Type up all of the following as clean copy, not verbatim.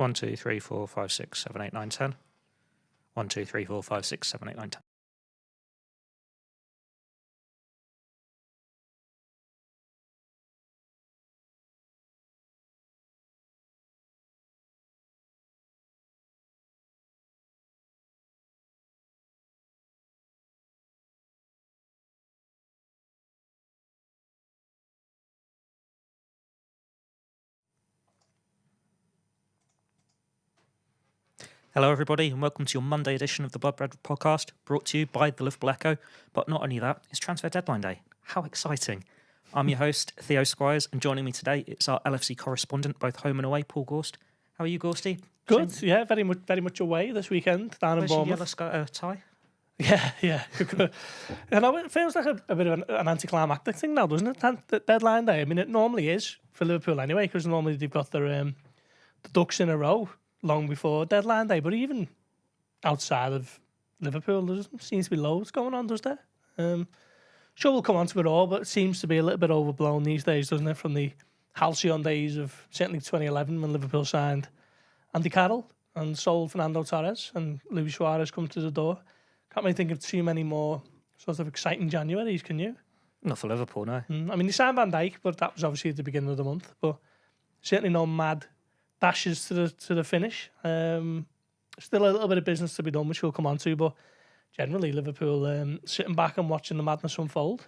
1, 2, 3, 4, 5, 6, 7, 8, 9, 10. 1, 2, 3, 4, 5, 6, 7, 8, 9, 10. Hello, everybody, and welcome to your Monday edition of the Blood Red podcast, brought to you by the Liverpool Echo. But not only that, it's transfer deadline day. How exciting! I'm your host, Theo Squires, and joining me today, it's our LFC correspondent, both home and away, Paul Gorst. How are you, Gorsty? Good, yeah, very much away this weekend down in Bournemouth. Where's your yellow tie? Yeah. You know, it feels like a bit of an anticlimactic thing now, doesn't it? The deadline day. I mean, it normally is for Liverpool anyway, because normally they've got their the ducks in a row long before deadline day. But even outside of Liverpool, there seems to be loads going on, does there? Sure, we'll come on to it all, but it seems to be a little bit overblown these days, doesn't it? From the halcyon days of certainly 2011 when Liverpool signed Andy Carroll and sold Fernando Torres and Luis Suarez come to the door. Can't really think of too many more sort of exciting Januaries, can you? Not for Liverpool, no. I mean, they signed Van Dijk, but that was obviously at the beginning of the month. But certainly no mad dashes to the finish. Still a little bit of business to be done, which we'll come on to, but generally Liverpool sitting back and watching the madness unfold.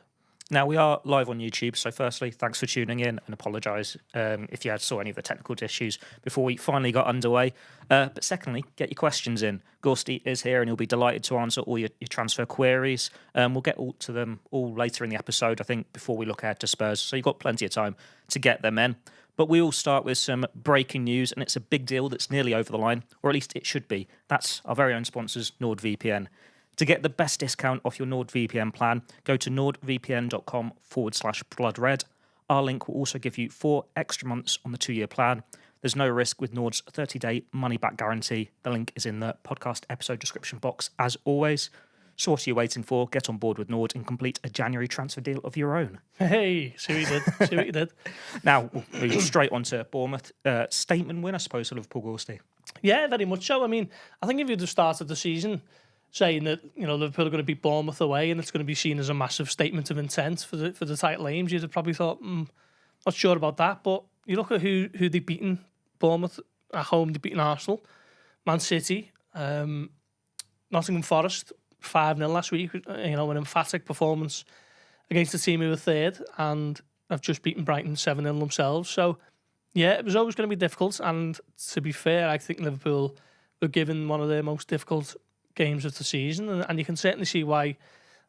Now, we are live on YouTube, so firstly, thanks for tuning in, and apologise if you saw any of the technical issues before we finally got underway. But secondly, get your questions in. Gorsty is here, and he'll be delighted to answer all your transfer queries. We'll get all to them all later in the episode, I think, before we look ahead to Spurs, so you've got plenty of time to get them in. But we will start with some breaking news, and it's a big deal that's nearly over the line, or at least it should be. That's our very own sponsors, NordVPN. To get the best discount off your NordVPN plan, go to nordvpn.com/bloodred. Our link will also give you 4 extra months on the 2-year plan. There's no risk with Nord's 30-day money-back guarantee. The link is in the podcast episode description box, as always. So what are you waiting for? Get on board with Nord and complete a January transfer deal of your own. Hey, see what you did. Now, we'll move straight on to Bournemouth. Statement win, I suppose, for Liverpool, Gorsty. Yeah, very much so. I mean, I think if you'd have started the season saying that, you know, Liverpool are going to beat Bournemouth away and it's going to be seen as a massive statement of intent for the title aims, you'd have probably thought, not sure about that. But you look at who they've beaten. Bournemouth at home, they've beaten Arsenal, Man City, Nottingham Forest 5-0 last week, you know, an emphatic performance against the team who were third, and have just beaten Brighton 7-0 themselves. So, yeah, it was always going to be difficult, and to be fair, I think Liverpool were given one of their most difficult games of the season, and you can certainly see why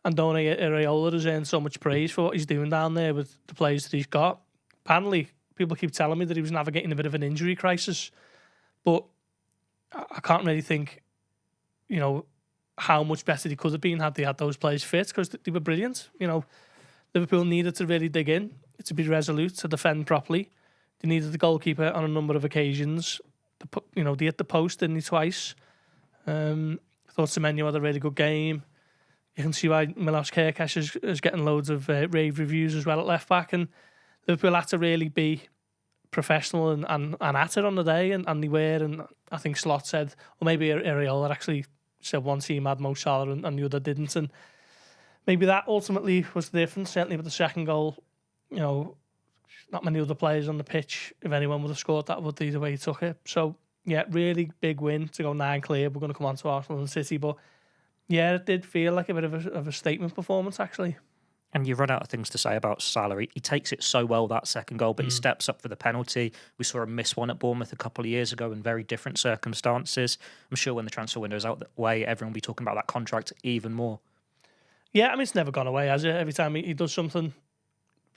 Andone Iraola has earned so much praise for what he's doing down there with the players that he's got. Apparently, people keep telling me that he was navigating a bit of an injury crisis, but I can't really think, you know, how much better they could have been had they had those players fit, because they were brilliant. You know, Liverpool needed to really dig in, to be resolute, to defend properly. They needed the goalkeeper on a number of occasions. You know, they hit the post, didn't they, twice. I thought Semenyo had a really good game. You can see why Milos Kerkez is getting loads of rave reviews as well at left back, and Liverpool had to really be professional and at it on the day, and they were. And I think Slot said, or maybe Iraola actually said one team had Mo Salah and the other didn't, and maybe that ultimately was the difference. Certainly with the second goal, you know, not many other players on the pitch, if anyone would have scored that, would be the way he took it. So yeah, really big win to go 9 clear. We're going to come on to Arsenal and City, but yeah, it did feel like a bit of a statement performance, actually. And you've run out of things to say about Salah. He takes it so well, that second goal, but he steps up for the penalty. We saw him miss one at Bournemouth a couple of years ago in very different circumstances. I'm sure when the transfer window is out the way, everyone will be talking about that contract even more. Yeah, I mean, it's never gone away, has it? Every time he does something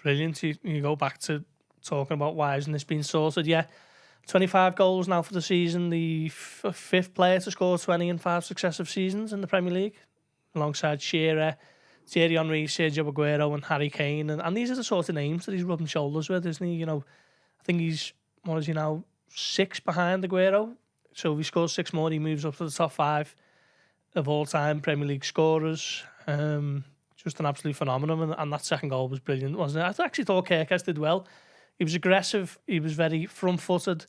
brilliant, you go back to talking about why hasn't this been sorted. Yeah, 25 goals now for the season, the 5th player to score 20 in 5 successive seasons in the Premier League, alongside Shearer, Thierry Henry, Sergio Aguero and Harry Kane. And these are the sort of names that he's rubbing shoulders with, isn't he? You know, I think he's, 6 behind Aguero. So if he scores 6 more, he moves up to the top 5 of all-time Premier League scorers. Just an absolute phenomenon. And that second goal was brilliant, wasn't it? I actually thought Kerkez did well. He was aggressive. He was very front-footed.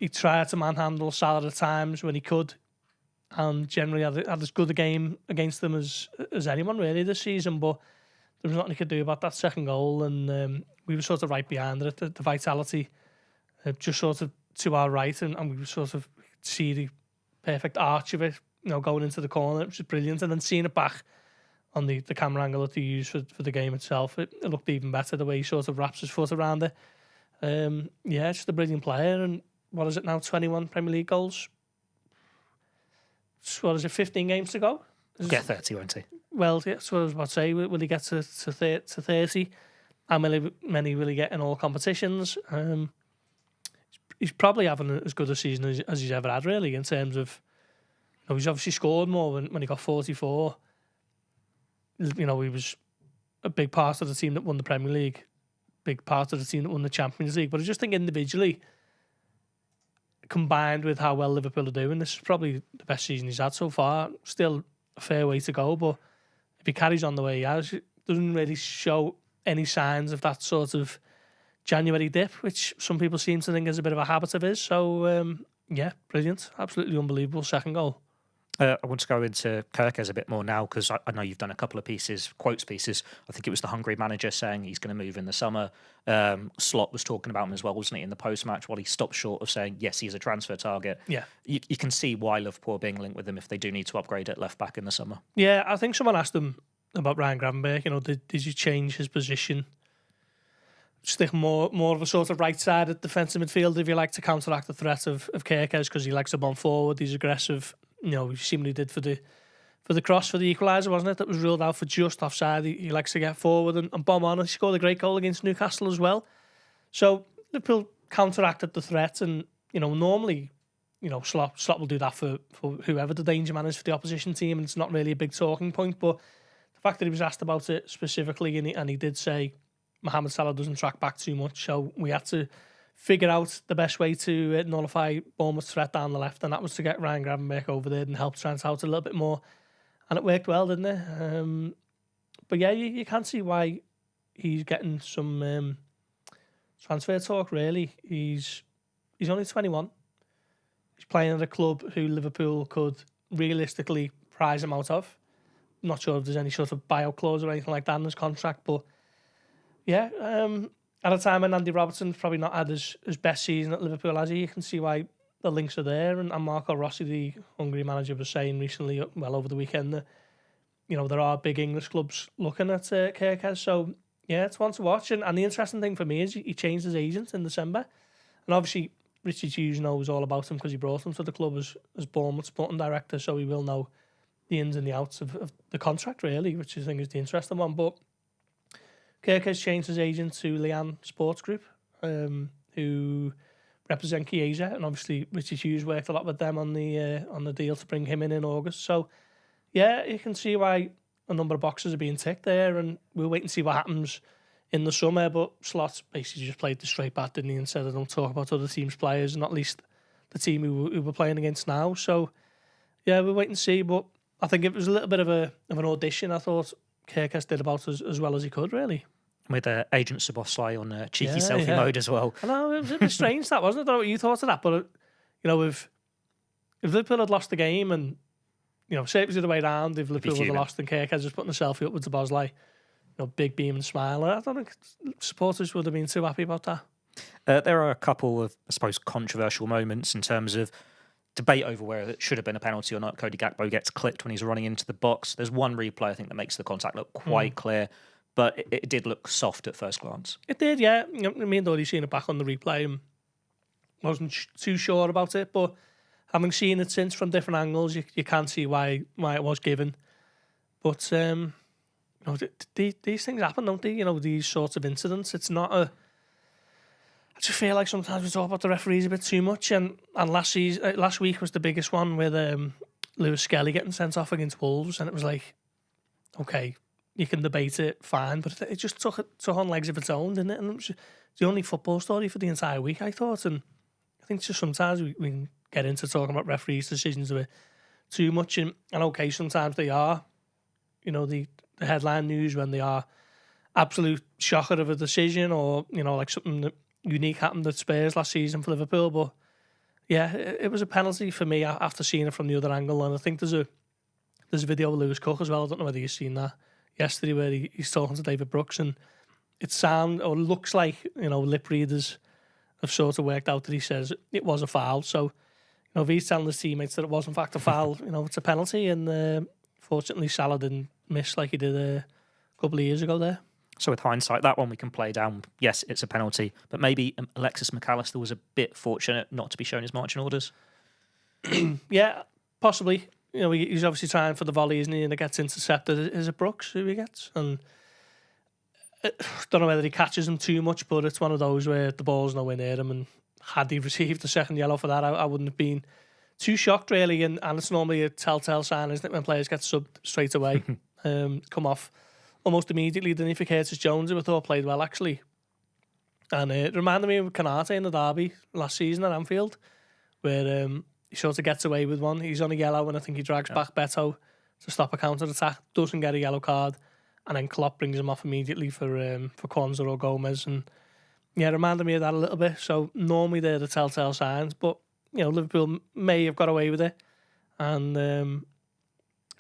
he tried to manhandle Salah at times when he could, and generally had as good a game against them as anyone really this season. But there was nothing he could do about that second goal, and we were sort of right behind it. The vitality just sort of to our right, and we were sort of see the perfect arch of it, going into the corner, which was brilliant. And then seeing it back on the camera angle that they used for the game itself, it looked even better the way he sort of wraps his foot around it. Just a brilliant player. And what is it now? 21 Premier League goals. What is it? 15 games to go. Get 30, won't he? Well, that's what I was about to say. Will he get to 30? How many will he get in all competitions? He's probably having as good a season as he's ever had, really, in terms of, he's obviously scored more when he got 44. He was a big part of the team that won the Premier League, big part of the team that won the Champions League. But I just think individually, combined with how well Liverpool are doing, this is probably the best season he's had so far. Still a fair way to go, but if he carries on the way he has, it doesn't really show any signs of that sort of January dip, which some people seem to think is a bit of a habit of his. So, brilliant. Absolutely unbelievable second goal. I want to go into Kirkes a bit more now, because I know you've done a couple of quotes pieces. I think it was the Hungary manager saying he's going to move in the summer. Slot was talking about him as well, wasn't he, in the post-match, while he stopped short of saying, yes, he's a transfer target. Yeah. You can see why Liverpool are being linked with him if they do need to upgrade at left-back in the summer. Yeah, I think someone asked him about Ryan Gravenberch, did you change his position? Stick more of a sort of right-sided defensive midfield, if you like, to counteract the threat of Kirkes, because he likes to bomb forward, he's aggressive. You've seen what he did for the cross for the equaliser, wasn't it? That was ruled out for just offside. He likes to get forward and bomb on. He scored a great goal against Newcastle as well. So Liverpool counteracted the threat, and normally, Slot will do that for whoever the danger man is for the opposition team, and it's not really a big talking point. But the fact that he was asked about it specifically, and he did say Mohamed Salah doesn't track back too much, so we had to figure out the best way to nullify Bournemouth's threat down the left, and that was to get Ryan Gravenberch over there and help Trent out a little bit more, and it worked well, didn't it? But yeah, you can see why he's getting some transfer talk, really. He's only 21. He's playing at a club who Liverpool could realistically prize him out of. I'm not sure if there's any sort of buyout clause or anything like that in his contract, but yeah, at a time when Andy Robertson's probably not had his best season at Liverpool, has he? You can see why the links are there. And Marco Rossi, the Hungary manager, was saying recently, well, over the weekend, that there are big English clubs looking at Kirkes. So yeah, it's one to watch. And the interesting thing for me is he changed his agent in December, and obviously Richie Hughes knows all about him because he brought him to the club as Bournemouth sporting director, so he will know the ins and the outs of the contract, really, which I think is the interesting one. But Kirkes changed his agent to Lian Sports Group, who represent Chiesa, and obviously Richie Hughes worked a lot with them on the deal to bring him in August. So yeah, you can see why a number of boxes are being ticked there, and we'll wait and see what happens in the summer. But Slot basically just played the straight bat, didn't he, and said, I don't talk about other teams' players, not least the team who we're playing against now. So yeah, we'll wait and see. But I think it was a little bit of an audition. I thought Kirkes did about as well as he could, really. With agent Szoboszlai on cheeky selfie mode as well. I know, it was a bit strange, that, wasn't it? I don't know what you thought of that, but if Liverpool had lost the game, and say it was the other way around, if Liverpool would have lost and Kirkes was putting a selfie up with Szoboszlai, big beam and smile, I don't think supporters would have been too happy about that. There are a couple of, I suppose, controversial moments in terms of debate over where it should have been a penalty or not. Cody Gakpo gets clipped when he's running into the box. There's one replay, I think, that makes the contact look quite clear, but it did look soft at first glance. It did, yeah. Me and Dory seen it back on the replay and wasn't too sure about it, but having seen it since from different angles, you can see why it was given. But these things happen, don't they? These sorts of incidents. It's not a... I just feel like sometimes we talk about the referees a bit too much, and last week was the biggest one with Lewis Skelly getting sent off against Wolves, and it was like, okay, you can debate it, fine, but it just took on legs of its own, didn't it? And it was the only football story for the entire week, I thought. And I think just sometimes we can get into talking about referees' decisions a bit too much. And okay, sometimes they are, the headline news when they are absolute shocker of a decision, or, like something that unique happened at Spurs last season for Liverpool. But Yeah, it was a penalty for me after seeing it from the other angle, and I think there's a video of Lewis Cook as well. I don't know whether you've seen that yesterday, where he's talking to David Brooks, and it looks like, lip readers have sort of worked out that he says it was a foul. So, if he's telling his teammates that it was in fact a foul, it's a penalty, and fortunately Salah didn't miss like he did a couple of years ago there. So with hindsight, that one we can play down. Yes, it's a penalty, but maybe Alexis McAllister was a bit fortunate not to be shown his marching orders. Yeah, possibly. He's obviously trying for the volley, isn't he? And it gets intercepted. Is it Brooks who he gets? And don't know whether he catches him too much, but it's one of those where the ball's nowhere near him, and had he received the second yellow for that, I wouldn't have been too shocked, really. And it's normally a telltale sign, isn't it, when players get subbed straight away, come off almost immediately. Didn't he, for Curtis Jones, who I thought played well, actually. And it reminded me of Canate in the derby last season at Anfield, where he sort of gets away with one. He's on a yellow, and I think he drags back Beto to stop a counter-attack, doesn't get a yellow card, and then Klopp brings him off immediately for Kwanzaa or Gomez. And yeah, it reminded me of that a little bit. So normally they're the telltale signs, but Liverpool may have got away with it. And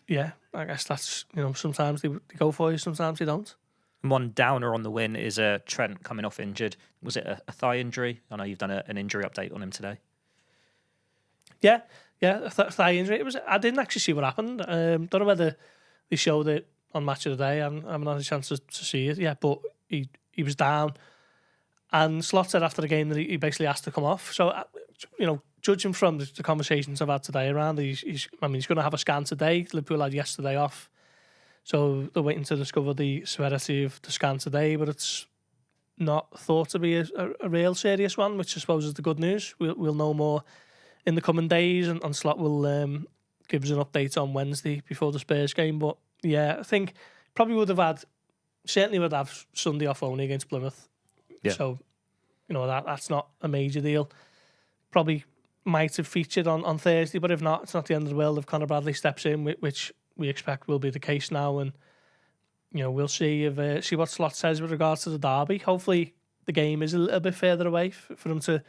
yeah, I guess that's, sometimes they go for you, sometimes they don't. One downer on the win is Trent coming off injured. Was it a thigh injury? I know you've done an injury update on him today. Yeah, thigh injury. I didn't actually see what happened. Don't know whether they showed it on Match of the Day. I haven't had a chance to see it yet, but he was down. And Slot said after the game that he basically asked to come off. So, judging from the conversations I've had today around, he's going to have a scan today. Liverpool had yesterday off. So they're waiting to discover the severity of the scan today, but it's not thought to be a real serious one, which I suppose is the good news. We'll know more in the coming days, and Slot will give us an update on Wednesday before the Spurs game. But yeah, I think probably certainly would have Sunday off only against Plymouth. Yeah. So, that's not a major deal. Probably might have featured on Thursday, but if not, it's not the end of the world if Conor Bradley steps in, which we expect will be the case now. And, we'll see what Slot says with regards to the derby. Hopefully the game is a little bit further away for them to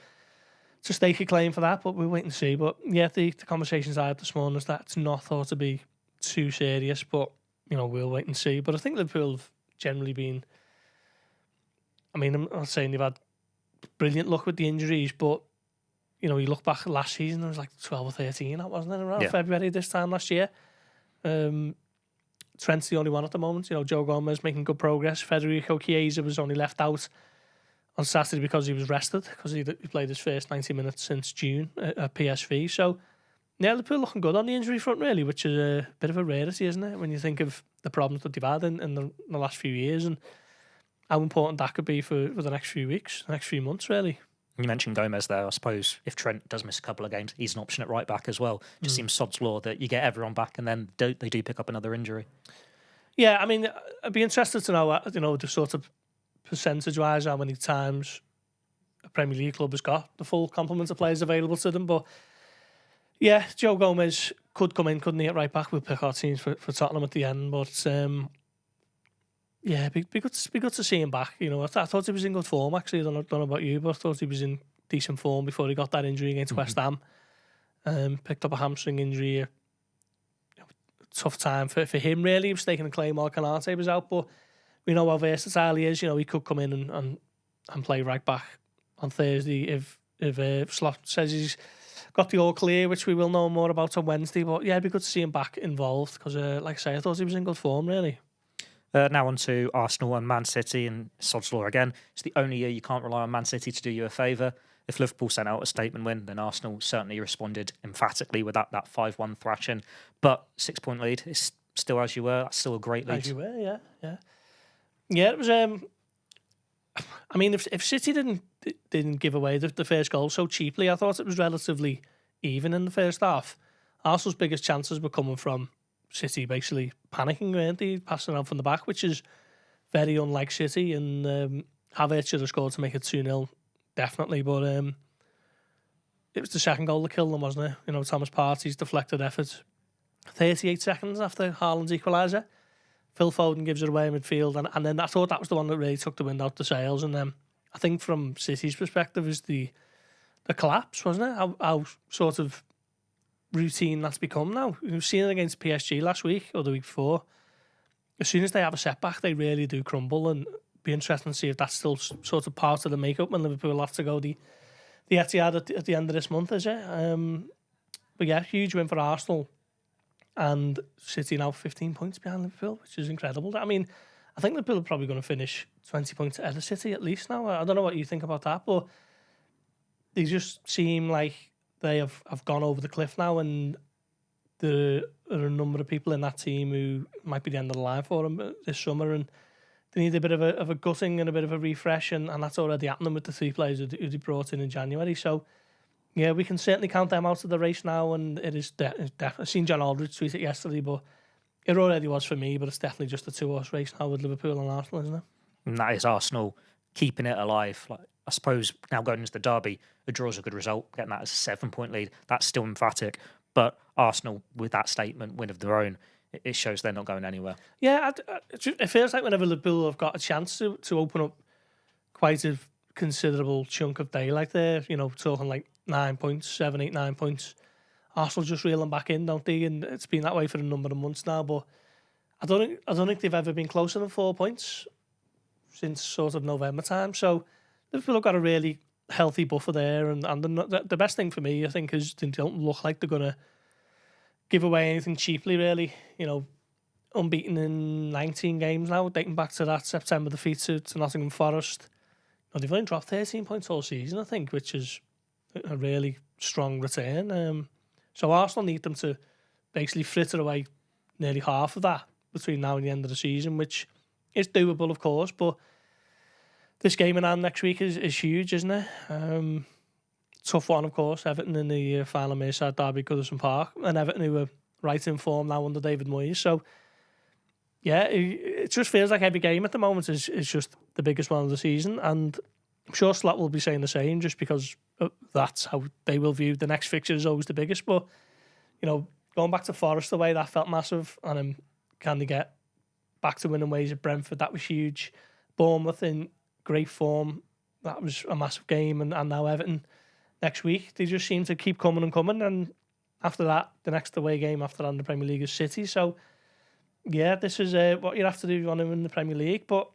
stake a claim for that, but we'll wait and see. But yeah, the conversations I had this morning is that it's not thought to be too serious, but, we'll wait and see. But I think Liverpool have generally been, I'm not saying they've had brilliant luck with the injuries, but, you look back last season, there was like 12 or 13, wasn't it, around February this time last year. Trent's the only one at the moment. Joe Gomez making good progress. Federico Chiesa was only left out on Saturday because he was rested, because he played his first 90 minutes since June at PSV. So, yeah, Liverpool looking good on the injury front, really, which is a bit of a rarity, isn't it, when you think of the problems that they've had in the last few years, and how important that could be for the next few weeks, the next few months, really. You mentioned Gomez there. I suppose if Trent does miss a couple of games, he's an option at right back as well. Just seems sod's law that you get everyone back, and then they do pick up another injury. Yeah, I'd be interested to know, the sort of percentage-wise how many times a Premier League club has got the full complement of players available to them. But yeah, Joe Gomez could come in, couldn't he, at right back? We'll pick our teams for Tottenham at the end. But yeah, be good to see him back. I thought he was in good form, actually. I don't know about you, but I thought he was in decent form before he got that injury against West Ham. Picked up a hamstring injury. Tough time for him, really. He was taking a claim while Canate was out, but we know how versatile he is. He could come in and play right back on Thursday if Slot says he's got the all clear, which we will know more about on Wednesday. But yeah, it'd be good to see him back involved, because, like I say, I thought he was in good form, really. Now on to Arsenal and Man City, and sod's law again. It's the only year you can't rely on Man City to do you a favour. If Liverpool sent out a statement win, then Arsenal certainly responded emphatically with that 5-1 thrashing. But 6-point lead is still as you were. That's still a great lead. As you were, yeah. Yeah, it was. If City didn't give away the first goal so cheaply, I thought it was relatively even in the first half. Arsenal's biggest chances were coming from City basically panicking, weren't they? Passing around from the back, which is very unlike City. And Havertz should have scored to make it 2-0, definitely. But it was the second goal that killed them, wasn't it? Thomas Partey's deflected effort. 38 seconds after Haaland's equaliser, Phil Foden gives it away in midfield, and then I thought that was the one that really took the wind out the sails. And I think from City's perspective is the the collapse, wasn't it? How sort of routine that's become now. We've seen it against PSG last week or the week before. As soon as they have a setback, they really do crumble, and be interesting to see if that's still sort of part of the makeup when Liverpool have to go the Etihad at the end of this month, is it? But yeah, huge win for Arsenal, and City now 15 points behind Liverpool, which is incredible. I mean, I think Liverpool are probably going to finish 20 points ahead of City at least now. I don't know what you think about that, but they just seem like they have gone over the cliff now, and there are a number of people in that team who might be the end of the line for them this summer, and they need a bit of a gutting and a bit of a refresh, and that's already happening with the 3 players who they brought in January. So, yeah, we can certainly count them out of the race now, and it is definitely. I've seen John Aldridge tweet it yesterday, but it already was for me, but it's definitely just a 2-horse race now with Liverpool and Arsenal, isn't it? And that is Arsenal keeping it alive. Like, I suppose now going into the derby, a draw is a good result. Getting that as a 7-point lead, that's still emphatic. But Arsenal, with that statement, win of their own, it shows they're not going anywhere. Yeah, it feels like whenever Liverpool have got a chance to open up quite a considerable chunk of daylight there, you know, talking like 9 points, 7, 8, 9 points, Arsenal just reel them back in, don't they? And it's been that way for a number of months now. But I don't think they've ever been closer than 4 points since sort of November time. So Liverpool have got a really healthy buffer there, and the best thing for me, I think, is they don't look like they're going to give away anything cheaply, really. You know, unbeaten in 19 games now, dating back to that September defeat to Nottingham Forest. You know, they've only dropped 13 points all season, I think, which is a really strong return. So Arsenal need them to basically fritter away nearly half of that between now and the end of the season, which is doable, of course, but this game in hand next week is huge, isn't it? Tough one, of course. Everton in the final Merseyside derby, Goodison Park, and Everton who are right in form now under David Moyes. So, yeah, it just feels like every game at the moment is just the biggest one of the season, and I'm sure Slot will be saying the same, just because that's how they will view the next fixture is always the biggest. But, you know, going back to Forest the way that felt massive, and can they get back to winning ways at Brentford? That was huge. Bournemouth in great form, that was a massive game, and now Everton next week. They just seem to keep coming and coming, and after that, the next away game after that in the Premier League is City. So, yeah, this is what you have to do if you want to win the Premier League. But,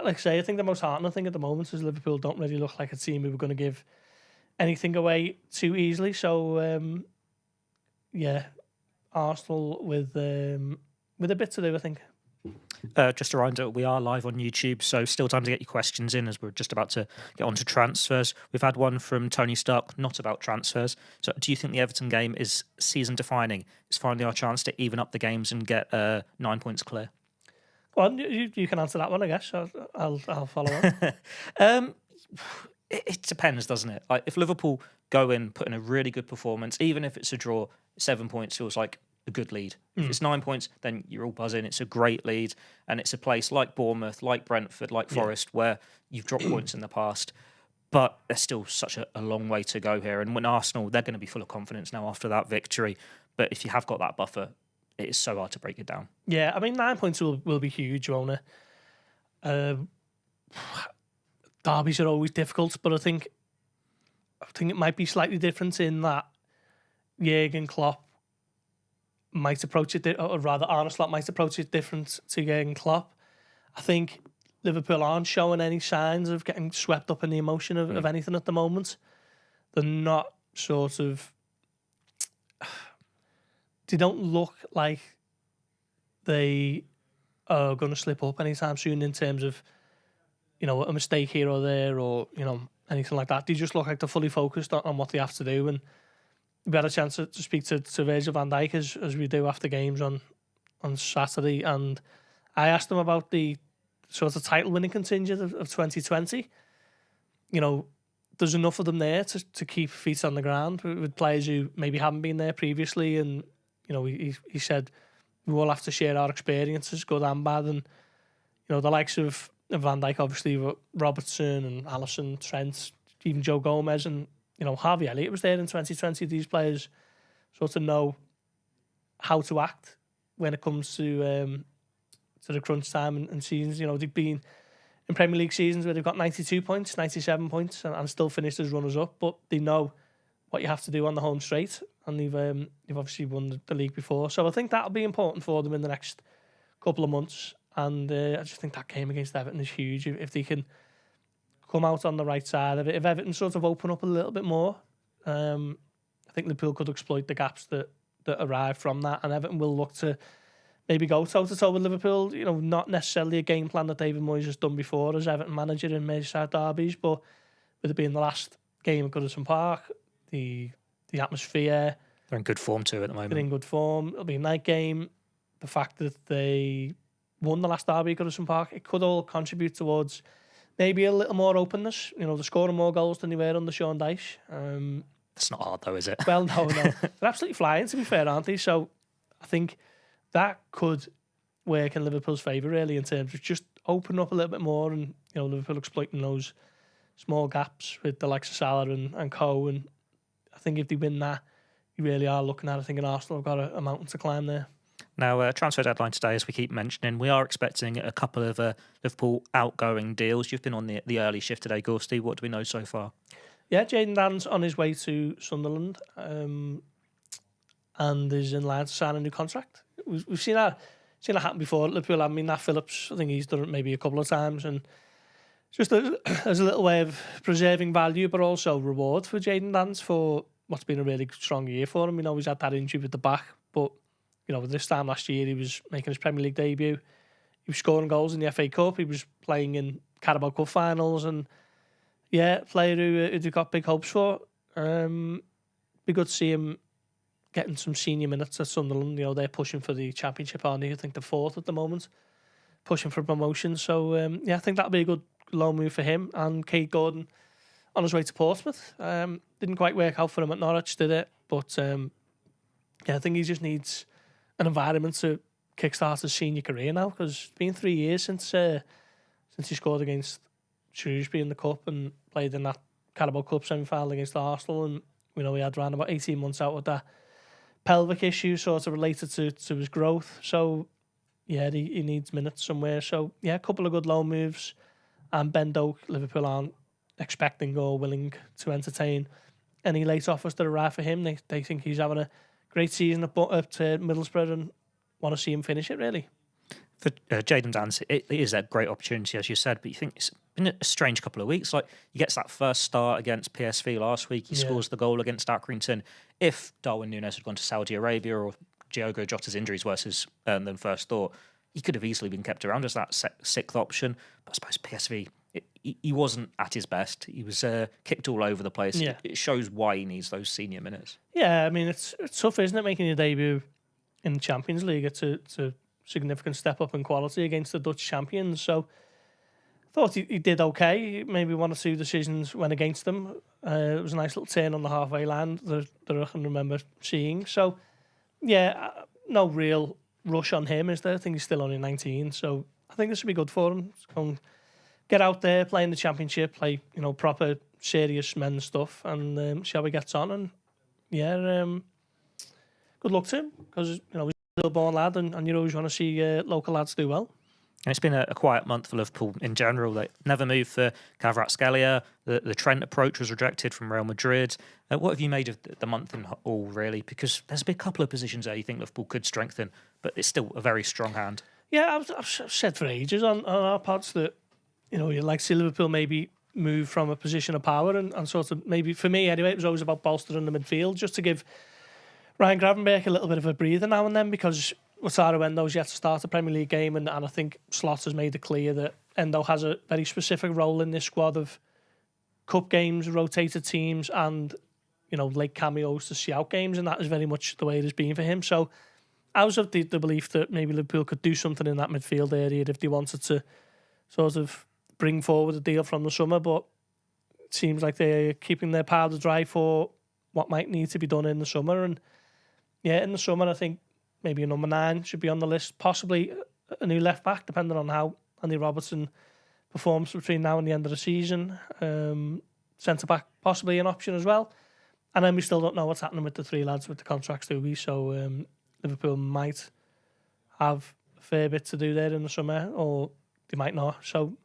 like I say, I think the most heartening thing at the moment is Liverpool don't really look like a team who are going to give anything away too easily. So, yeah, Arsenal with a bit to do, I think. Just a reminder, we are live on YouTube, so still time to get your questions in as we're just about to get on to transfers. We've had one from Tony Stark, not about transfers. So do you think the Everton game is season defining? It's finally our chance to even up the games and get 9 points clear? Well, you can answer that one, I guess. I'll follow on. It depends, doesn't it? Like, if Liverpool go in, put in a really good performance, even if it's a draw, 7 points feels like a good lead. If it's 9 points, then you're all buzzing. It's a great lead, and it's a place like Bournemouth, like Brentford, like Forest, where you've dropped points in the past, but there's still such a long way to go here. And when Arsenal, they're going to be full of confidence now after that victory. But if you have got that buffer, it is so hard to break it down. Yeah, I mean, 9 points will be huge, won't it? Derbies are always difficult, but I think it might be slightly different in that Jurgen Klopp might approach it, or rather Arne Slot might approach it different to Jurgen Klopp. I think Liverpool aren't showing any signs of getting swept up in the emotion of anything at the moment. They're not sort of... They don't look like they are going to slip up anytime soon in terms of, you know, a mistake here or there, or, you know, anything like that. They just look like they're fully focused on what they have to do, and we had a chance to speak to Virgil van Dijk as we do after games on Saturday, and I asked him about the sort of title winning contingent of 2020. You know, there's enough of them there to keep feet on the ground with players who maybe haven't been there previously, and you know, he said we all have to share our experiences, good and bad, and you know, the likes of Van Dijk, obviously, Robertson and Alisson, Trent, even Joe Gomez, and you know, Harvey Elliott was there in 2020. These players sort of know how to act when it comes to the crunch time and seasons. You know, they've been in Premier League seasons where they've got 92 points, 97 points, and still finished as runners-up, but they know what you have to do on the home straight, and they've obviously won the league before. So I think that'll be important for them in the next couple of months, and I just think that game against Everton is huge. If they can come out on the right side of it, if Everton sort of open up a little bit more, I think Liverpool could exploit the gaps that arrive from that, and Everton will look to maybe go toe-to-toe with Liverpool. You know, not necessarily a game plan that David Moyes has done before as Everton manager in Merseyside derbies, but with it being the last game at Goodison Park, the atmosphere. They're in good form too at the moment. They're in good form. It'll be a night game. The fact that they won the last derby at Goodison Park, it could all contribute towards maybe a little more openness. You know, they're scoring more goals than they were under Sean Dyche. That's not hard though, is it? Well, no. They're absolutely flying, to be fair, aren't they? So I think that could work in Liverpool's favour, really, in terms of just open up a little bit more, and, you know, Liverpool exploiting those small gaps with the likes of Salah and co. And I think if they win that, you really are looking at, I think, Arsenal have got a mountain to climb there. Now, transfer deadline today, as we keep mentioning, we are expecting a couple of Liverpool outgoing deals. You've been on the early shift today, Gorsty. What do we know so far? Yeah, Jayden Dan's on his way to Sunderland, and is in line to sign a new contract. We've seen that happen before at Liverpool. I mean, Nat Phillips, I think he's done it maybe a couple of times, and just as a little way of preserving value, but also reward for Jayden Dan's for what's been a really strong year for him. You know, he's had that injury with the back, but, you know, this time last year he was making his Premier League debut. He was scoring goals in the FA Cup. He was playing in Carabao Cup finals, and yeah, player who they've got big hopes for. Be good to see him getting some senior minutes at Sunderland. You know, they're pushing for the Championship, aren't they? I think they're fourth at the moment, pushing for promotion. So yeah, I think that'll be a good loan move for him. And Cade Gordon on his way to Portsmouth. Didn't quite work out for him at Norwich, did it? But yeah, I think he just needs an environment to kickstart his senior career now, because it's been 3 years since he scored against Shrewsbury in the Cup and played in that Carabao Cup semi-final against Arsenal, and we know he had around about 18 months out with that pelvic issue sort of related to his growth. So yeah, he needs minutes somewhere. So yeah, a couple of good loan moves, and Ben Doak, Liverpool aren't expecting or willing to entertain any late offers that arrive for him. They think he's having a great season up to Middlesbrough and want to see him finish it, really. For Jayden Dan's, it is a great opportunity, as you said, but you think it's been a strange couple of weeks. Like, he gets that first start against PSV last week, he scores the goal against Accrington. If Darwin Núñez had gone to Saudi Arabia, or Diogo Jota's injuries worse than first thought, he could have easily been kept around as that sixth option. But I suppose PSV, he wasn't at his best. He was kicked all over the place. Yeah. It shows why he needs those senior minutes. Yeah, I mean, it's tough, isn't it, making your debut in the Champions League? It's a significant step up in quality against the Dutch champions. So I thought he did okay. Maybe one or two decisions went against them. It was a nice little turn on the halfway line that I can remember seeing. So yeah, no real rush on him, is there? I think he's still only 19. So I think this should be good for him. Come get out there, play in the Championship, play, you know, proper serious men's stuff, and see how he gets on. And yeah, good luck to him, because, you know, he's a little born lad, and you always want to see local lads do well. And it's been a quiet month for Liverpool in general. They never moved for Kvaratskhelia. The Trent approach was rejected from Real Madrid. What have you made of the month in all, really? Because there's been a couple of positions there you think Liverpool could strengthen, but it's still a very strong hand. Yeah, I've said for ages on our pods that, you know, you'd like to see Liverpool maybe move from a position of power and sort of, maybe for me anyway, it was always about bolstering the midfield, just to give Ryan Gravenberch a little bit of a breather now and then, because Wataru Endo's yet to start a Premier League game, and I think Slot has made it clear that Endo has a very specific role in this squad of cup games, rotated teams, and, you know, late cameos to see out games, and that is very much the way it has been for him. So I was of the belief that maybe Liverpool could do something in that midfield area if they wanted to sort of bring forward a deal from the summer, but it seems like they're keeping their powder dry for what might need to be done in the summer. And yeah, in the summer, I think maybe a number 9 should be on the list, possibly a new left back, depending on how Andy Robertson performs between now and the end of the season. Centre back, possibly an option as well. And then we still don't know what's happening with the 3 lads with the contracts, do we? So Liverpool might have a fair bit to do there in the summer, or they might not. So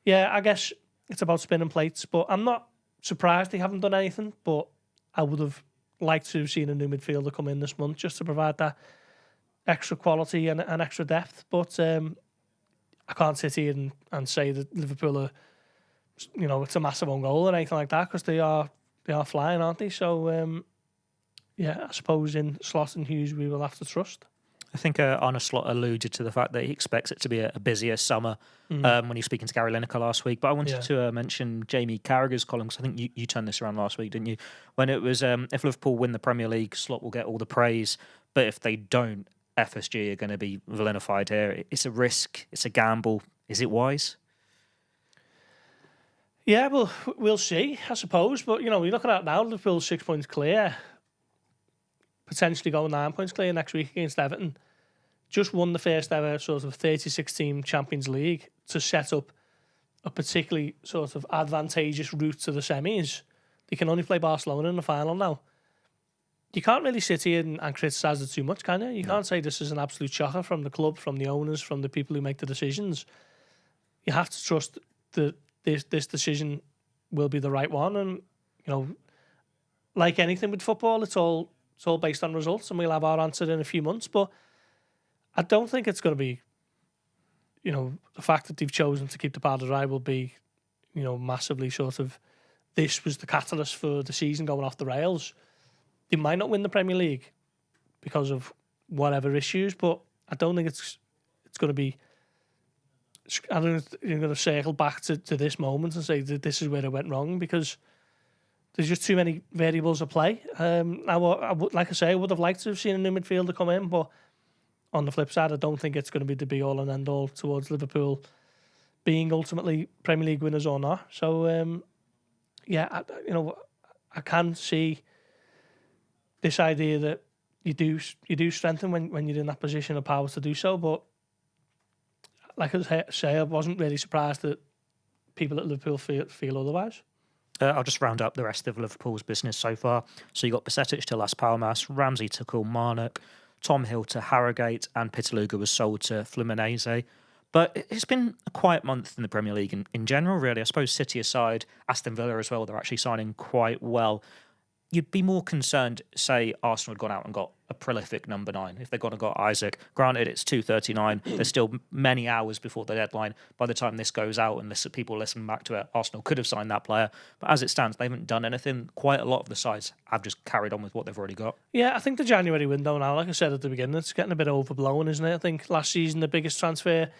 Yeah, I guess it's about spinning plates, but I'm not surprised they haven't done anything, but I would have liked to have seen a new midfielder come in this month just to provide that extra quality and extra depth. But I can't sit here and say that Liverpool are, it's a massive own goal or anything like that, because they are flying, aren't they? So, yeah, I suppose in Slot and Hughes we will have to trust. I think Arne Slot alluded to the fact that he expects it to be a busier summer when he was speaking to Gary Lineker last week. But I wanted to mention Jamie Carragher's column, because I think you turned this around last week, didn't you? When it was, if Liverpool win the Premier League, Slot will get all the praise. But if they don't, FSG are going to be vilified here. It's a risk. It's a gamble. Is it wise? Yeah, well, we'll see, I suppose. But, you're looking at now, Liverpool's 6 points clear. Potentially going 9 points clear next week against Everton. Just won the first ever sort of 36-team Champions League to set up a particularly sort of advantageous route to the semis. They can only play Barcelona in the final now. You can't really sit here and criticise it too much, can you? You can't say this is an absolute shocker from the club, from the owners, from the people who make the decisions. You have to trust that this decision will be the right one. And, like anything with football, it's all based on results, and we'll have our answer in a few months. But I don't think it's going to be, the fact that they've chosen to keep the powder dry will be, massively sort of, this was the catalyst for the season going off the rails. They might not win the Premier League because of whatever issues, but I don't think it's going to be, I don't think you're going to circle back to this moment and say that this is where it went wrong, because there's just too many variables at play. Like I say, I would have liked to have seen a new midfielder come in, but on the flip side, I don't think it's going to be the be-all and end-all towards Liverpool being ultimately Premier League winners or not. So, I can see this idea that you do strengthen when you're in that position of power to do so. But like I say, I wasn't really surprised that people at Liverpool feel otherwise. I'll just round up the rest of Liverpool's business so far. So you got Bajcetic to Las Palmas, Ramsey to Kilmarnock, Tom Hill to Harrogate, and Pitaluga was sold to Fluminense. But it's been a quiet month in the Premier League in general, really. I suppose City aside, Aston Villa as well, they're actually signing quite well. You'd be more concerned, say, Arsenal had gone out and got a prolific number 9. If they'd gone and got Isaac, granted it's 2:39, there's still many hours before the deadline. By the time this goes out and people listen back to it, Arsenal could have signed that player. But as it stands, they haven't done anything. Quite a lot of the sides have just carried on with what they've already got. Yeah, I think the January window now, like I said at the beginning, it's getting a bit overblown, isn't it? I think last season the biggest transfer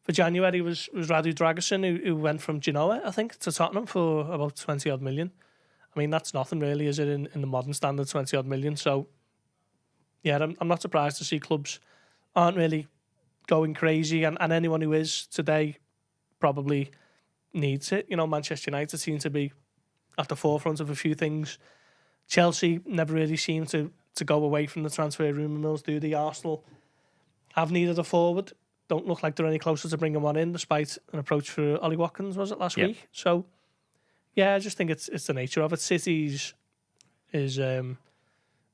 for January was Radu Dragusin, who went from Genoa, I think, to Tottenham for about 20-odd million. I mean, that's nothing really, is it, in the modern standard, 20-odd million. So, yeah, I'm not surprised to see clubs aren't really going crazy, and anyone who is today probably needs it. Manchester United seem to be at the forefront of a few things. Chelsea never really seem to go away from the transfer rumour mills, do they? Arsenal have needed a forward. Don't look like they're any closer to bringing one in, despite an approach for Ollie Watkins, was it, last week? So, yeah, I just think it's the nature of it. City's is a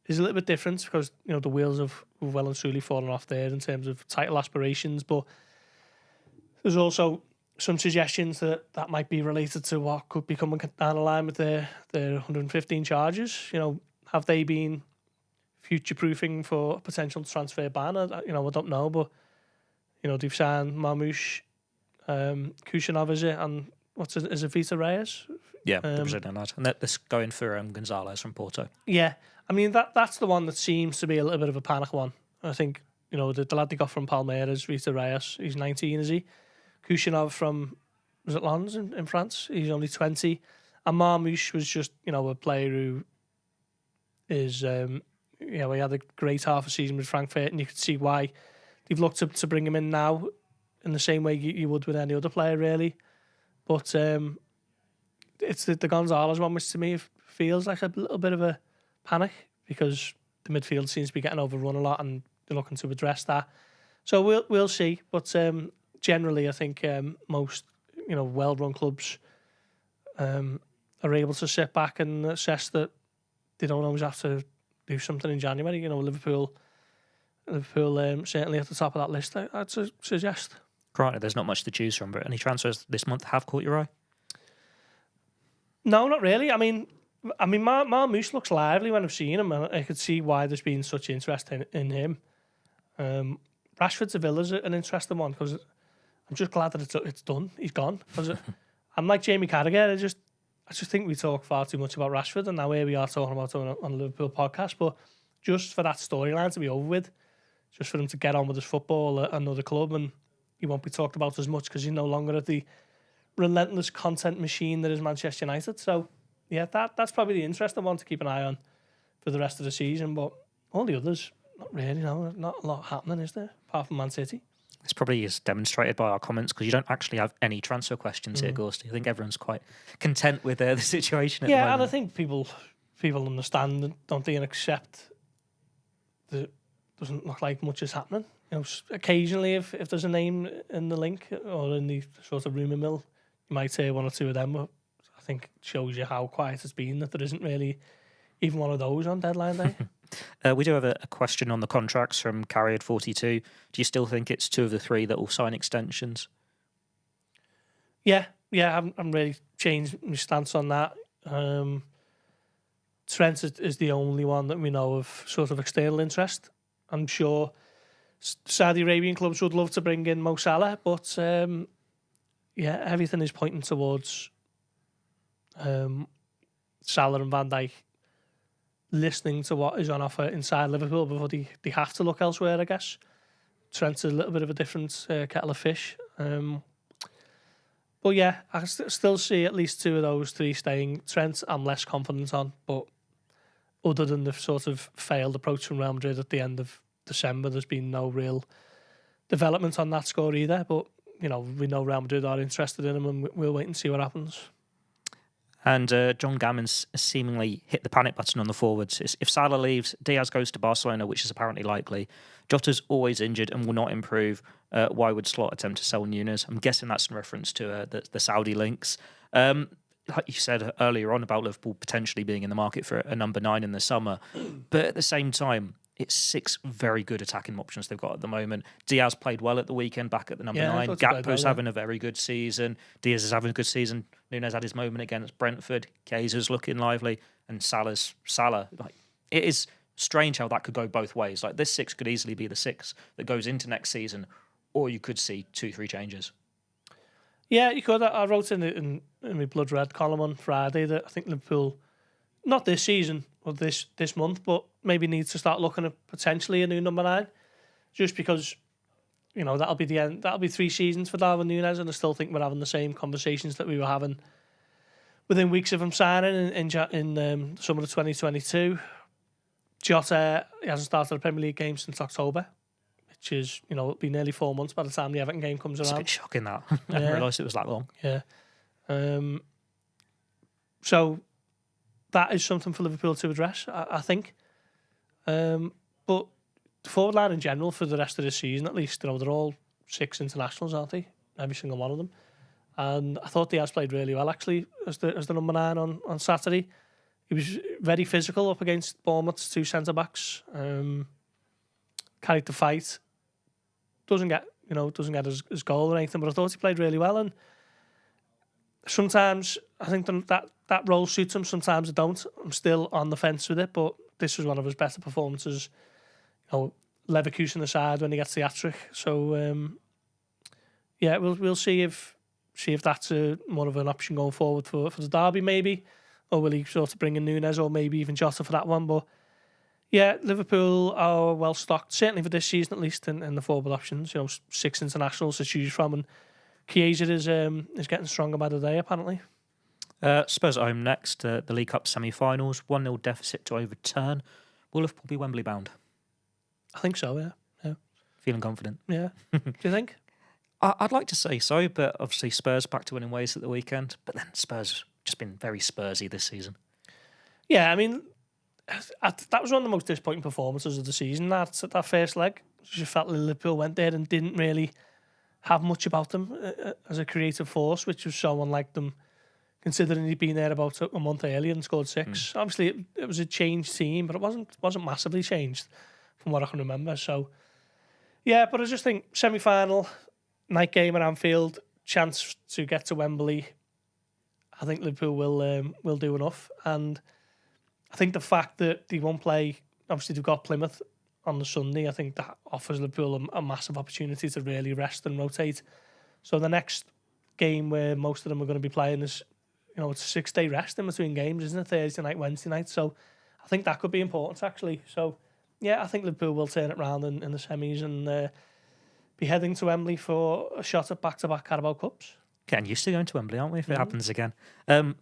little bit different because the wheels have well and truly fallen off there in terms of title aspirations. But there's also some suggestions that might be related to what could be coming down the line with their 115 charges. Have they been future proofing for a potential transfer ban? I don't know, but they've signed Marmoush, Kushyanov, is it, and is it Vita Reyes? Yeah, the Brazilian lad. And they're going for Gonzalez from Porto. Yeah, I mean, that's the one that seems to be a little bit of a panic one. I think, the lad they got from Palmeiras, Vita Reyes, he's 19, is he? Kushyanov from, was it Lens in France? He's only 20. And Marmoush was just, a player who is, he had a great half a season with Frankfurt, and you could see why they've looked to bring him in now in the same way you would with any other player, really. But it's the Gonzalez one, which to me feels like a little bit of a panic because the midfield seems to be getting overrun a lot, and they're looking to address that. So we'll see. But generally, I think most well-run clubs are able to sit back and assess that they don't always have to do something in January. Liverpool certainly at the top of that list, I'd suggest. Granted, there's not much to choose from, but any transfers this month have caught your eye? No, not really. I mean, Marmoush looks lively when I've seen him, and I could see why there's been such interest in him. Rashford to Villa's an interesting one because I'm just glad that it's done. He's gone. I'm like Jamie Carragher. I just think we talk far too much about Rashford, and now here we are talking about it on the Liverpool podcast. But just for that storyline to be over with, just for him to get on with his football at another club, and he won't be talked about as much because he's no longer at the relentless content machine that is Manchester United. So, yeah, that's probably the interesting one to keep an eye on for the rest of the season. But all the others, not really, no. Not a lot happening, is there? Apart from Man City. This probably is demonstrated by our comments because you don't actually have any transfer questions here, Gorst. I think everyone's quite content with the situation at the moment. Yeah, and I think people understand, don't they, and accept that it doesn't look like much is happening. You know, occasionally, if there's a name in the link or in the sort of rumour mill, you might hear one or two of them. But I think it shows you how quiet it's been, that there isn't really even one of those on deadline day. We do have a question on the contracts from Carried42. Do you still think it's 2 of the 3 that will sign extensions? Yeah, I haven't really changed my stance on that. Trent is the only one that we know of sort of external interest. I'm sure Saudi Arabian clubs would love to bring in Mo Salah, but everything is pointing towards Salah and Van Dijk listening to what is on offer inside Liverpool before they have to look elsewhere, I guess. Trent's a little bit of a different kettle of fish. But yeah, I still see at least 2 of those 3 staying. Trent, I'm less confident on, but other than the sort of failed approach from Real Madrid at the end of December, there's been no real development on that score either. But, you know, we know Real Madrid are interested in him, and we'll wait and see what happens. And John Gammon's seemingly hit the panic button on the forwards. If Salah leaves, Diaz goes to Barcelona, which is apparently likely. Jota's always injured and will not improve. Why would Slot attempt to sell Nunes? I'm guessing that's in reference to the Saudi links. Like you said earlier on about Liverpool potentially being in the market for a number 9 in the summer. But at the same time, it's 6 very good attacking options they've got at the moment. Diaz played well at the weekend back at the number 9. Gakpo's having a very good season. Diaz is having a good season. Nunes had his moment against Brentford. Kayser's looking lively. And Salah. Like, it is strange how that could go both ways. Like, this 6 could easily be the 6 that goes into next season, or you could see 2-3 changes. Yeah, you could. I wrote in my Blood Red column on Friday that I think Liverpool, not this season or this month, but maybe needs to start looking at potentially a new number 9, just because, you know, that'll be the end. That'll be 3 seasons for Darwin Núñez, and I still think we're having the same conversations that we were having within weeks of him signing in summer of 2022. Jota, he hasn't started a Premier League game since October, which is, you know, it'll be nearly 4 months by the time the Everton game comes around. It's a bit shocking that. I didn't realise it was that long. Yeah. So that is something for Liverpool to address, I think. But the forward line in general for the rest of the season, at least, you know, they're all 6 internationals, aren't they? Every single one of them. And I thought Diaz played really well, actually, as the number 9 on Saturday. He was very physical up against Bournemouth's 2 centre-backs. Carried the fight. Doesn't get his goal or anything, but I thought he played really well. And sometimes I think that role suits him, sometimes I don't. I'm still on the fence with it, but this was one of his better performances. You know, Leverkusen aside when he gets the hat-trick. So we'll see if that's more of an option going forward for the derby, maybe, or will he sort of bring in Núñez or maybe even Jota for that one? But yeah, Liverpool are well stocked, certainly for this season at least, in the forward options. You know, 6 internationals to choose from, and Chiesa is getting stronger by the day, apparently. Spurs at home next, the League Cup semi-finals, 1-0 deficit to overturn. Will Liverpool be Wembley bound? I think so, yeah. Feeling confident? Yeah. Do you think? I'd like to say so, but obviously Spurs back to winning ways at the weekend. But then Spurs just been very Spursy this season. Yeah, I mean, that was one of the most disappointing performances of the season. That first leg, you felt Liverpool went there and didn't really have much about them as a creative force, which was so unlike them, considering he'd been there about a month earlier and scored 6. Obviously, it was a changed team, but it wasn't massively changed from what I can remember. So, yeah, but I just think semi-final, night game at Anfield, chance to get to Wembley. I think Liverpool will do enough, and I think the fact that they won't play, obviously they've got Plymouth on the Sunday. I think that offers Liverpool a massive opportunity to really rest and rotate. So the next game where most of them are going to be playing is, it's a 6-day rest in between games, isn't it? Thursday night, Wednesday night. So I think that could be important actually. So yeah, I think Liverpool will turn it around in the semis and be heading to Wembley for a shot at back-to-back Carabao Cups. Getting used to going to Wembley, aren't we, if it happens again?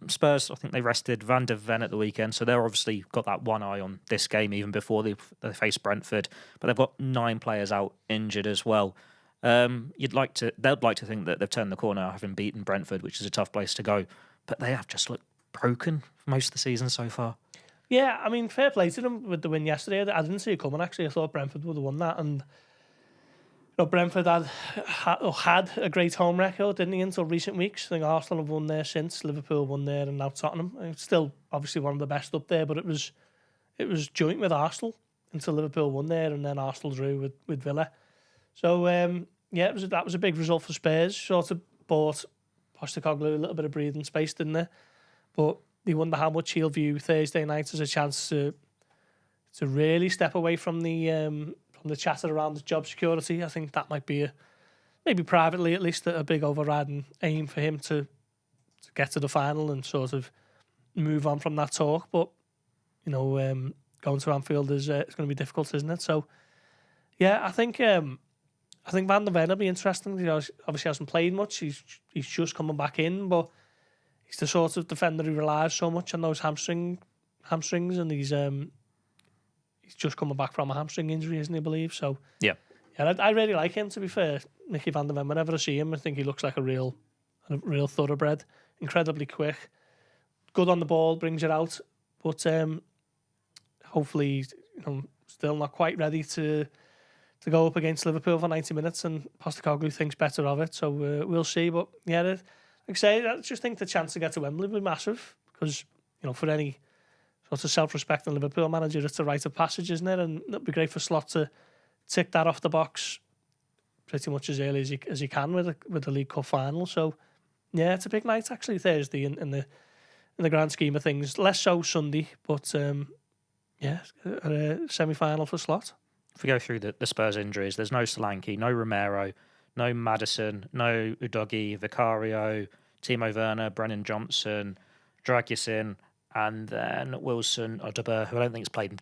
Spurs, I think they rested Van de Ven at the weekend, so they're obviously got that one eye on this game even before they face Brentford. But they've got 9 players out injured as well. They'd like to think that they've turned the corner, having beaten Brentford, which is a tough place to go. But they have just looked broken for most of the season so far. Yeah, I mean, fair play to them with the win yesterday. I didn't see it coming, actually. I thought Brentford would have won that. And Brentford had a great home record, didn't he, until recent weeks. I think Arsenal have won there since, Liverpool won there, and now Tottenham. It's still obviously one of the best up there, but it was joint with Arsenal until Liverpool won there, and then Arsenal drew with Villa. So that was a big result for Spurs. Sort of bought Postecoglou a little bit of breathing space, didn't they? But you wonder how much he'll view Thursday night as a chance to really step away from the chatter around the job security. I think that might be maybe privately at least a big overriding aim for him to get to the final and sort of move on from that talk. But going to Anfield is it's going to be difficult, isn't it? So yeah, I think Van der Ven will be interesting. He obviously hasn't played much. He's just coming back in, but he's the sort of defender who relies so much on those hamstrings, and he's just coming back from a hamstring injury, isn't he, I believe? So yeah, I really like him, to be fair. Mickey Van der Ven, whenever I see him, I think he looks like a real thoroughbred. Incredibly quick, good on the ball, brings it out, but hopefully, still not quite ready to go up against Liverpool for 90 minutes, and Postecoglou thinks better of it, so we'll see. But yeah, like I say, I just think the chance to get to Wembley would be massive, because for any sort of self-respecting Liverpool manager, it's a rite of passage, isn't it? And it'd be great for Slot to tick that off the box pretty much as early as he can with the League Cup final. So yeah, it's a big night actually, Thursday in the grand scheme of things. Less so Sunday, but a semi-final for Slot. If we go through the Spurs injuries, there's no Solanke, no Romero, no Maddison, no Udogie, Vicario, Timo Werner, Brennan Johnson, Dragusin, and then Wilson Odubert, who I don't think has played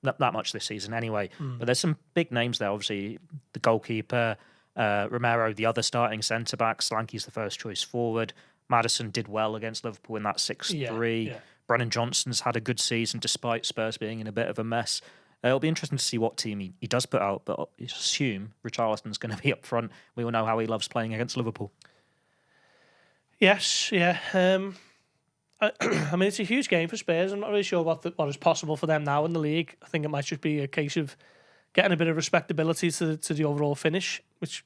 that much this season anyway. But there's some big names there. Obviously, the goalkeeper, Romero, the other starting centre-back, Solanke's the first choice forward. Maddison did well against Liverpool in that 6-3. Yeah. Brennan Johnson's had a good season despite Spurs being in a bit of a mess. It'll be interesting to see what team he does put out, but I assume Richarlison's going to be up front. We all know how he loves playing against Liverpool. Yes, yeah. I mean, it's a huge game for Spurs. I'm not really sure what is possible for them now in the league. I think it might just be a case of getting a bit of respectability to the overall finish, which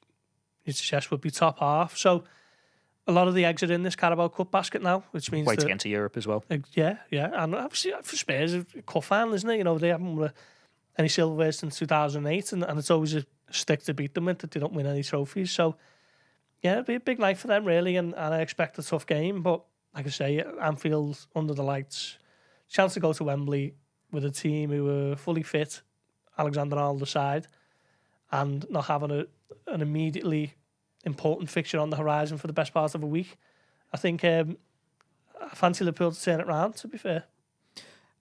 you suggest would be top half. So a lot of the eggs are in this Carabao Cup basket now, which means way to get into Europe as well. Yeah, and obviously for Spurs, a cup final, isn't it? They haven't won any silverware since 2008, and it's always a stick to beat them with that they don't win any trophies. So yeah, it'll be a big night for them really, and I expect a tough game. But like I say, Anfield under the lights, chance to go to Wembley with a team who are fully fit, Alexander-Arnold aside, and not having an immediately important fixture on the horizon for the best part of a week. I think I fancy Liverpool to turn it round, to be fair.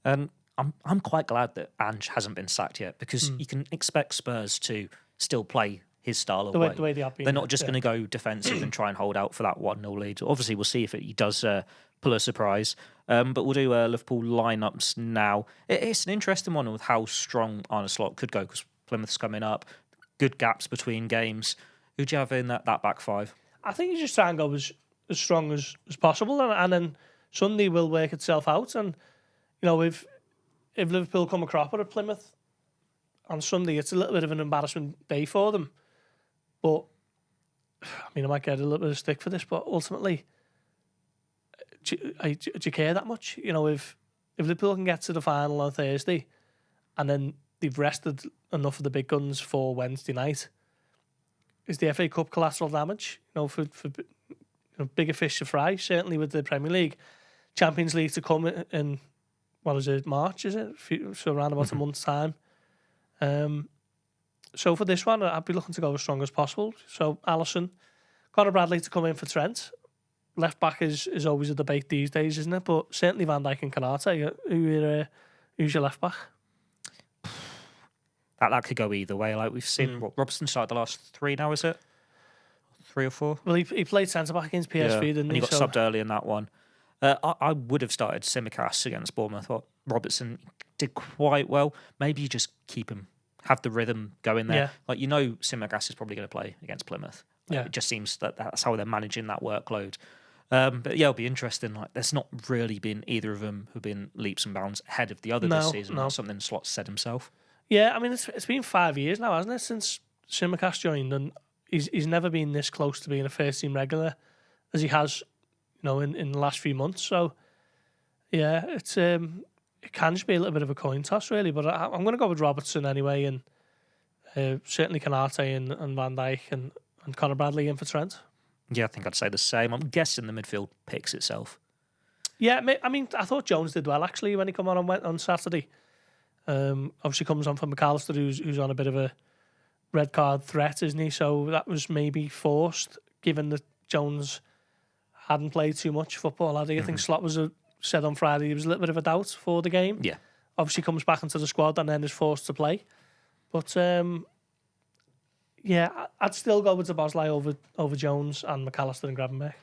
I'm quite glad that Ange hasn't been sacked yet, because you can expect Spurs to still play his style of way. The way they have been. They're not just going to go defensive and try and hold out for that 1-0 lead. Obviously, we'll see if he does pull a surprise. But we'll do Liverpool lineups now. It's an interesting one with how strong Arne Slot could go, because Plymouth's coming up. Good gaps between games. Who do you have in that back five? I think you just try and go as strong as possible, and then Sunday will work itself out. And if Liverpool come a cropper at Plymouth on Sunday, it's a little bit of an embarrassment day for them. But I mean, I might get a little bit of stick for this, but ultimately, do you care that much? If Liverpool can get to the final on Thursday, and then they've rested enough of the big guns for Wednesday night, is the FA Cup collateral damage? For bigger fish to fry. Certainly with the Premier League, Champions League to come in what is it, March? Is it? So around about a month's time. So for this one, I'd be looking to go as strong as possible. So Alisson, Conor Bradley to come in for Trent. Left back is always a debate these days, isn't it? But certainly Van Dijk and Konate. Who's your left back? That could go either way. Like we've seen, Robertson started the last 3 now, is it? 3 or 4? Well, he played centre back against PSV, didn't he? And he got subbed early in that one. I would have started Tsimikas against Bournemouth. I thought Robertson did quite well. Maybe you just keep him, have the rhythm going there. Yeah. Tsimikas is probably going to play against Plymouth. It just seems that's how they're managing that workload. But it'll be interesting. Like, there's not really been either of them who've been leaps and bounds ahead of the other this season. That's something Slot said himself. Yeah, I mean, it's been 5 years now, hasn't it, since Tsimikas joined, and he's never been this close to being a first team regular as he has, in the last few months. So, yeah, it can just be a little bit of a coin toss, really. But I'm going to go with Robertson anyway, and certainly Konate and Van Dijk and Conor Bradley in for Trent. Yeah, I think I'd say the same. I'm guessing the midfield picks itself. Yeah, I mean, I thought Jones did well actually when he came on Saturday. Obviously comes on for McAllister, who's on a bit of a red card threat, isn't he? So that was maybe forced, given that Jones hadn't played too much football, had he? I think Slot said on Friday he was a little bit of a doubt for the game. Yeah. Obviously comes back into the squad and then is forced to play. But yeah, I'd still go with Szoboszlai over Jones and McAllister and Gravenberch.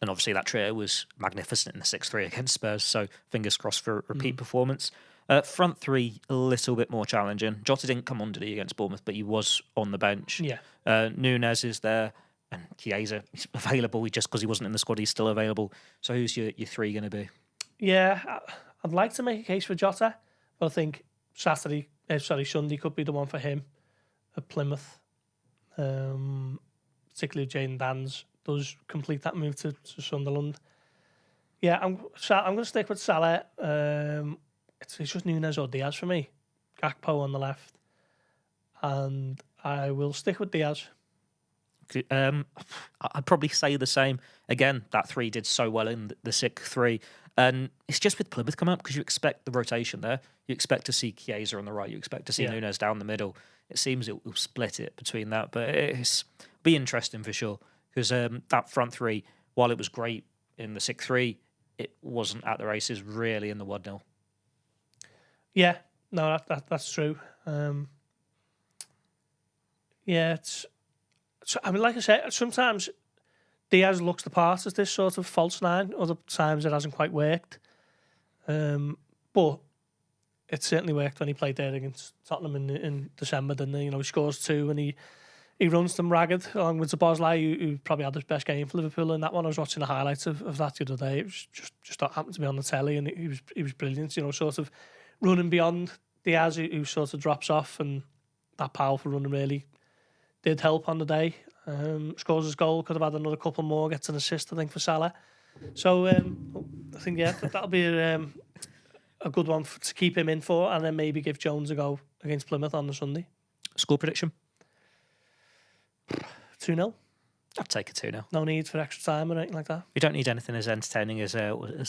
And obviously that trio was magnificent in the 6-3 against Spurs, so fingers crossed for a repeat performance. Front three, a little bit more challenging. Jota didn't come on today against Bournemouth, but he was on the bench. Yeah. Nunes is there, and Chiesa is available. Just because he wasn't in the squad, he's still available. So who's your 3 going to be? Yeah, I'd like to make a case for Jota, but I think Sunday could be the one for him at Plymouth. Particularly if Jayden Danns does complete that move to Sunderland. Yeah, I'm going to stick with Salah. It's just Nunes or Diaz for me. Gakpo on the left. And I will stick with Diaz. I'd probably say the same. Again, that 3 did so well in the 6-3. And it's just with Plymouth coming up because you expect the rotation there. You expect to see Chiesa on the right. You expect to see Nunes down the middle. It seems it will split it between that. But it'll be interesting for sure. Because that front 3, while it was great in the 6-3, it wasn't at the races really in the 1-0. Yeah, no, that's true. Yeah, I mean, like I said, sometimes Diaz looks the part as this sort of false 9. Other times it hasn't quite worked. But it certainly worked when he played there against Tottenham in December, didn't he? He scores 2 and he runs them ragged along with Szoboszlai, who probably had his best game for Liverpool in that one. I was watching the highlights of that the other day. It was just happened to be on the telly, and he was brilliant. Sort of running beyond Diaz, who sort of drops off, and that powerful running really did help on the day. Scores his goal, could have had another couple more, gets an assist, I think, for Salah. So I think, that'll be a good one to keep him in for, and then maybe give Jones a go against Plymouth on the Sunday. Score prediction? 2-0. I'd take a 2-0. No need for extra time or anything like that. You don't need anything as entertaining as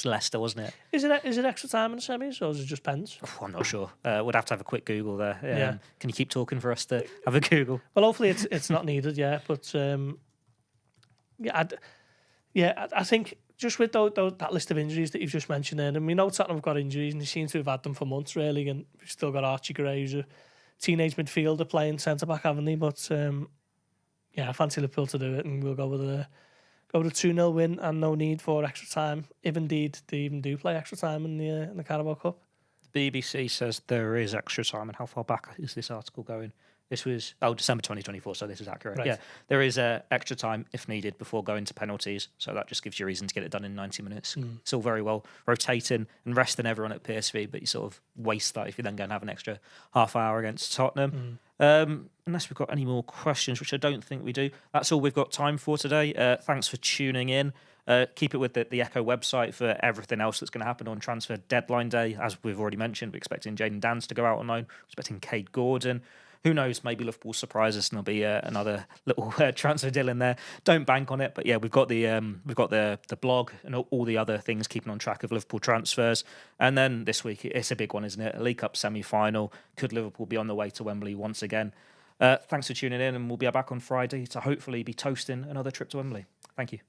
Leicester, wasn't it? Is it extra time in the semis, or is it just pens? Oh, I'm not sure. We'd have to have a quick Google there. Can you keep talking for us to have a Google? Well, hopefully it's not needed, but I think just with that list of injuries that you've just mentioned there, and we know Tottenham have got injuries, and they seem to have had them for months, really, and we've still got Archie Gray, who's a teenage midfielder playing centre-back, haven't he? But I fancy Liverpool to do it, and we'll go with a 2-0 win and no need for extra time, if indeed they even do play extra time in the Carabao Cup. The BBC says there is extra time, and how far back is this article going? This was December 2024, so this is accurate. Right. Yeah, there is extra time if needed before going to penalties, so that just gives you a reason to get it done in 90 minutes. It's all very well rotating and resting everyone at PSV, but you sort of waste that if you then go and have an extra half hour against Tottenham. Unless we've got any more questions, which I don't think we do. That's all we've got time for today. Thanks for tuning in. Keep it with the Echo website for everything else that's going to happen on transfer deadline day. As we've already mentioned, we're expecting Jayden Danns to go out on loan. We're expecting Cade Gordon. Who knows? Maybe Liverpool surprise us and there'll be another little transfer deal in there. Don't bank on it, but yeah, we've got the blog and all the other things keeping on track of Liverpool transfers. And then this week, it's a big one, isn't it? A League Cup semi-final. Could Liverpool be on the way to Wembley once again? Thanks for tuning in, and we'll be back on Friday to hopefully be toasting another trip to Wembley. Thank you.